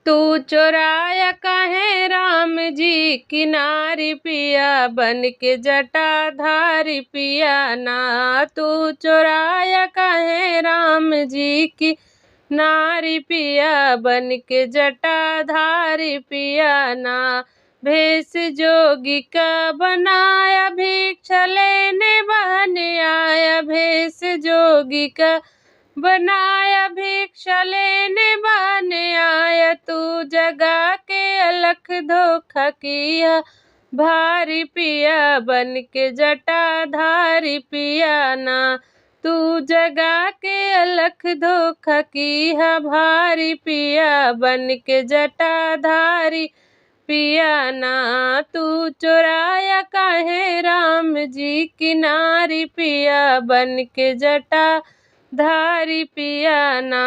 तू चोराया काहे राम जी की नारी पिया बन के जटाधारी पिया ना। तू चोराया काहे राम जी की नारी पिया बन के जटाधारी पिया ना। भेष जोगी का बनाया भिक्षा लेने बहने आया। भेष जोगी का बनाया भिक्षा लेने बहने आया। तू जगा के अलख धोखा किया भारी पिया बन के जटाधारी पिया ना। तू जगा के अलख धोखा किया भारी पिया बन के जटाधारी पिया ना। तू चोराया काहे राम जी की नारी पिया बन के जटाधारी पिया ना।